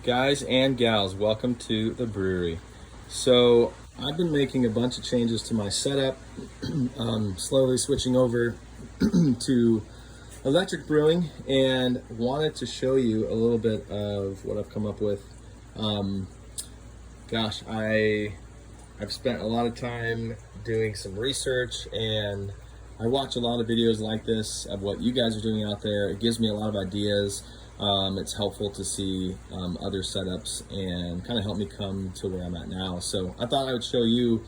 Guys and gals, welcome to the brewery. So I've been making a bunch of changes to my setup, slowly switching over to electric brewing, and wanted to show you a little bit of what I've come up with. I've spent a lot of time doing some research, and I watch a lot of videos like this of what you guys are doing out there. It gives me a lot of ideas. It's helpful to see other setups and kind of help me come to where I'm at now. So I thought I would show you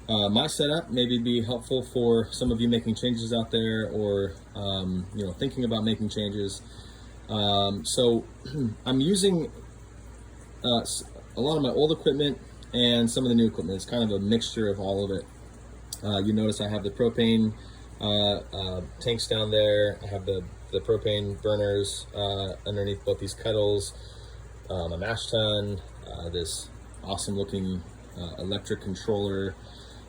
my setup, maybe be helpful for some of you making changes out there, or thinking about making changes. So I'm using a lot of my old equipment and some of the new equipment. It's kind of a mixture of all of it. You notice I have the propane tanks down there. I have the propane burners underneath both these kettles, a mash tun, this awesome looking electric controller.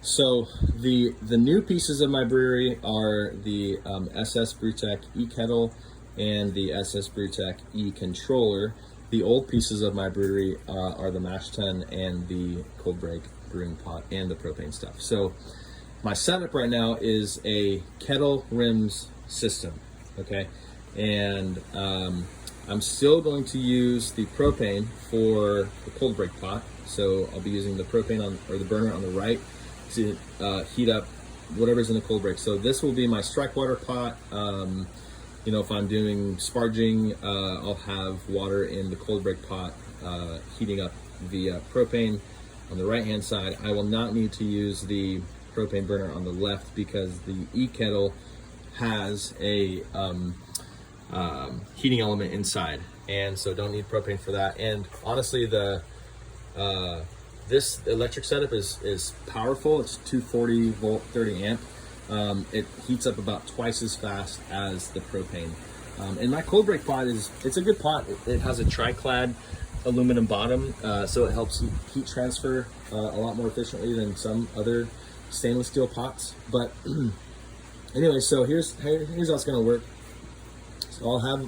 So the new pieces of my brewery are the SS Brewtech eKettle and the SS Brewtech eController. The old pieces of my brewery are the mash tun and the cold break brewing pot and the propane stuff. So my setup right now is a kettle rims system, okay? And I'm still going to use the propane for the cold break pot. So I'll be using the propane or the burner on the right to heat up whatever's in the cold break. So this will be my strike water pot. If I'm doing sparging, I'll have water in the cold break pot heating up via propane on the right hand side. I will not need to use the propane burner on the left because the eKettle has a heating element inside, and so don't need propane for that. And honestly, this electric setup is powerful. It's 240 volt 30 amp. It heats up about twice as fast as the propane. And my cold break pot it's a good pot. It has a triclad aluminum bottom, so it helps heat transfer a lot more efficiently than some other stainless steel pots. But anyway, so here's how it's going to work. So I'll have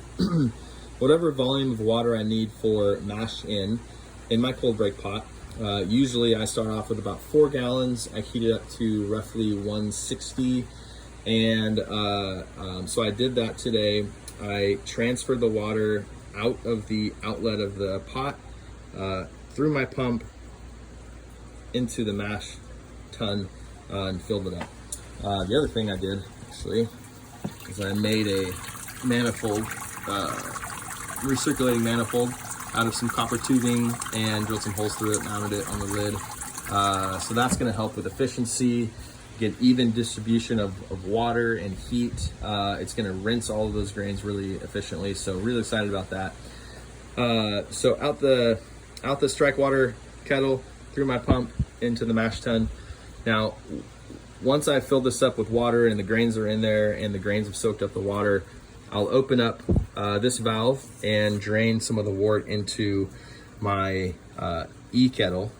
whatever volume of water I need for mash in my cold break pot. Usually I start off with about 4 gallons. I heat it up to roughly 160, and so I did that today. I transferred the water out of the outlet of the pot through my pump into the mash tun and filled it up. The other thing I did actually is I made a manifold, recirculating manifold out of some copper tubing and drilled some holes through it, mounted it on the lid. So that's going to help with efficiency, get even distribution of water and heat. It's going to rinse all of those grains really efficiently. So really excited about that. So out the strike water kettle, through my pump into the mash tun. Now, once I fill this up with water and the grains are in there and the grains have soaked up the water, I'll open up this valve and drain some of the wort into my eKettle.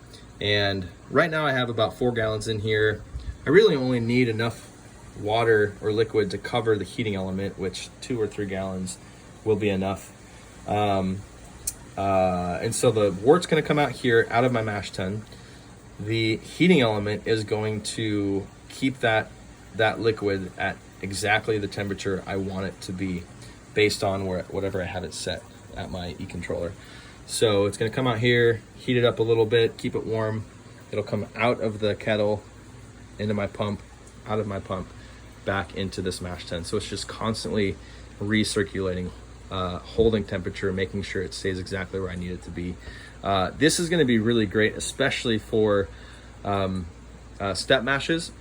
And right now I have about 4 gallons in here. I really only need enough water or liquid to cover the heating element, which 2 or 3 gallons will be enough. And so the wort's going to come out here out of my mash tun. The heating element is going to keep that liquid at exactly the temperature I want it to be, based on whatever I have it set at my eController. So it's going to come out here, heat it up a little bit, keep it warm. It'll come out of the kettle into my pump, out of my pump, back into this mash tun. So it's just constantly recirculating, holding temperature, making sure it stays exactly where I need it to be. This is going to be really great, especially for step mashes.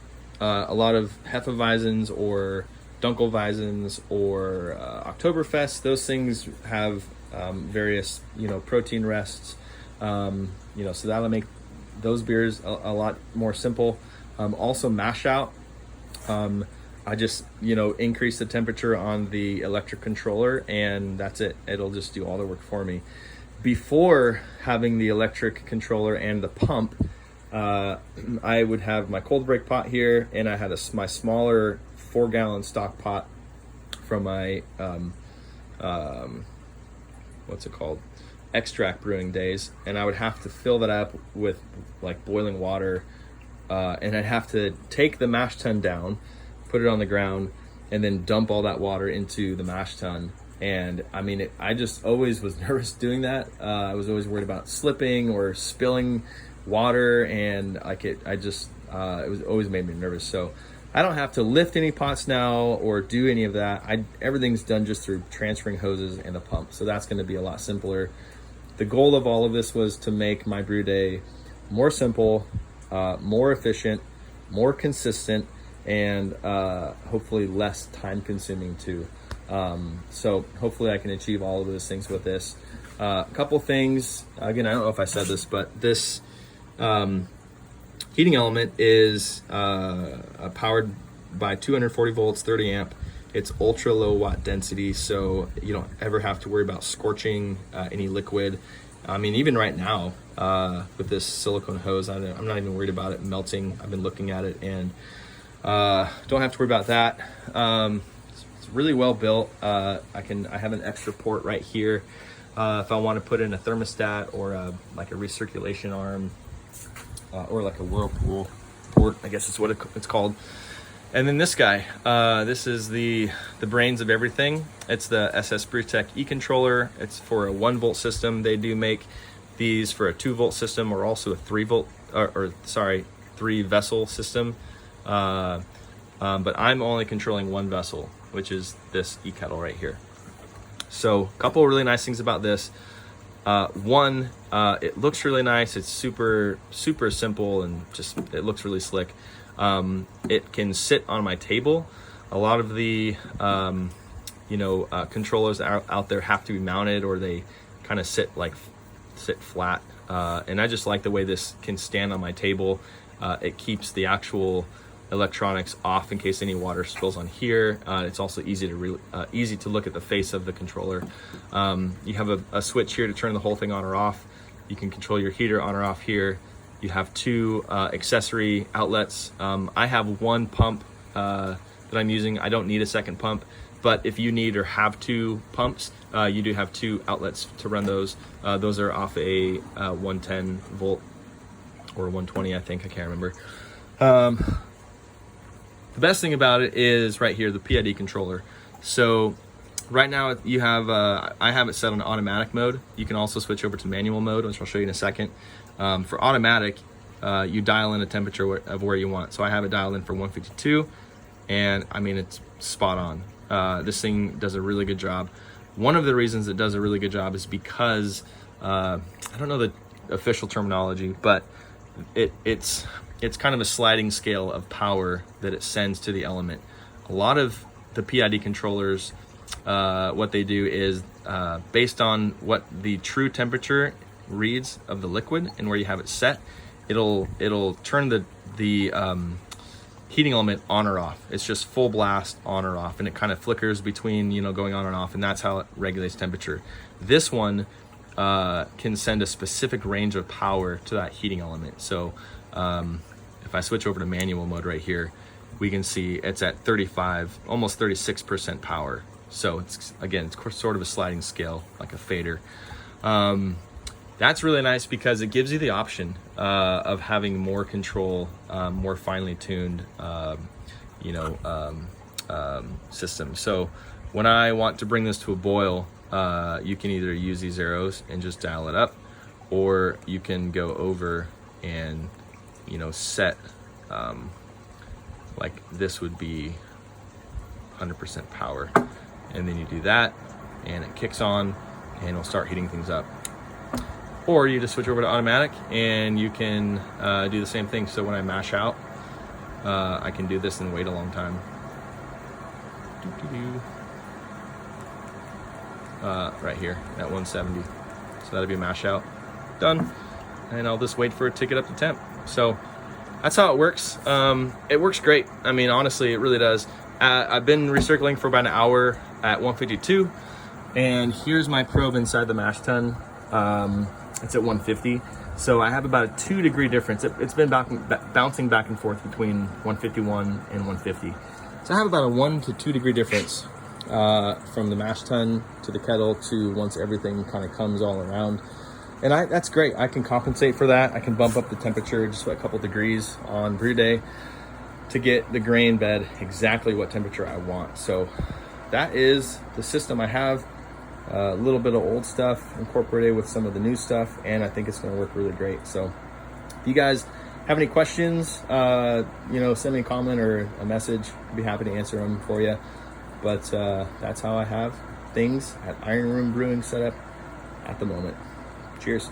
A lot of Hefeweizens or Dunkelweizens or Oktoberfest, those things have various protein rests, so that'll make those beers a lot more simple. Also mash out, I just increase the temperature on the electric controller, and that's it. It'll just do all the work for me. Before having the electric controller and the pump, I would have my cold break pot here, and I had my smaller 4-gallon stock pot from my what's it called, extract brewing days, and I would have to fill that up with like boiling water, and I'd have to take the mash tun down, put it on the ground, and then dump all that water into the mash tun. And I mean, I just always was nervous doing that. I was always worried about slipping or spilling water, and it was always made me nervous. So I don't have to lift any pots now or do any of that. Everything's done just through transferring hoses and the pump. So that's going to be a lot simpler. The goal of all of this was to make my brew day more simple, more efficient, more consistent, and hopefully less time consuming too. So hopefully I can achieve all of those things with this. A couple things, again, I don't know if I said this, but this heating element is powered by 240 volts, 30 amp. It's ultra low watt density, so you don't ever have to worry about scorching any liquid. I mean, even right now with this silicone hose, I'm not even worried about it melting. I've been looking at it and don't have to worry about that. It's really well built. I have an extra port right here if I want to put in a thermostat or like a recirculation arm. Or like a whirlpool port, I guess is what it's called. And then this guy, this is the brains of everything. It's the SS Brewtech eController. It's for a 1 volt system. They do make these for a 2 volt system or also a 3 vessel system. But I'm only controlling 1 vessel, which is this eKettle right here. So a couple of really nice things about this. One, it looks really nice. It's super simple and just it looks really slick. It can sit on my table. A lot of the controllers out there have to be mounted, or they kind of sit flat. And I just like the way this can stand on my table. It keeps the actual electronics off in case any water spills on here. It's also easy to look at the face of the controller. You have a switch here to turn the whole thing on or off. You can control your heater on or off here. You have 2 accessory outlets. I have 1 pump that I'm using. I don't need a second pump, but if you need or have 2 pumps, you do have 2 outlets to run those. Those are off a 110 volt or 120, I think, I can't remember. The best thing about it is right here, the PID controller. So right now you have, I have it set on automatic mode. You can also switch over to manual mode, which I'll show you in a second. For automatic, you dial in a temperature of where you want. So I have it dialed in for 152, and I mean, it's spot on. This thing does a really good job. One of the reasons it does a really good job is because, I don't know the official terminology, but it's kind of a sliding scale of power that it sends to the element. A lot of the PID controllers, what they do is based on what the true temperature reads of the liquid and where you have it set, it'll turn the heating element on or off. It's just full blast on or off, and it kind of flickers between going on and off, and that's how it regulates temperature. This one can send a specific range of power to that heating element. So if I switch over to manual mode right here, we can see it's at 35, almost 36% power. So it's sort of a sliding scale, like a fader. That's really nice because it gives you the option of having more control, more finely tuned, system. So when I want to bring this to a boil, you can either use these arrows and just dial it up, or you can go over and set, like this would be 100% power, and then you do that and it kicks on and it'll start heating things up. Or you just switch over to automatic and you can do the same thing. So when I mash out, I can do this and wait a long time. Right here at 170. So that'll be a mash out. Done. And I'll just wait for it to get up to temp. So that's how it works. It works great. I mean, honestly, it really does. I've been recirculating for about an hour at 152, and here's my probe inside the mash tun. It's at 150, so I have about a 2-degree difference. It's been bouncing back and forth between 151 and 150. So I have about a 1 to 2 degree difference from the mash tun to the kettle to once everything kind of comes all around. And that's great. I can compensate for that. I can bump up the temperature just a couple degrees on brew day to get the grain bed exactly what temperature I want. So that is the system I have. A little bit of old stuff incorporated with some of the new stuff, and I think it's going to work really great. So if you guys have any questions, send me a comment or a message. I'd be happy to answer them for you. But that's how I have things at Iron Room Brewing set up at the moment. Cheers.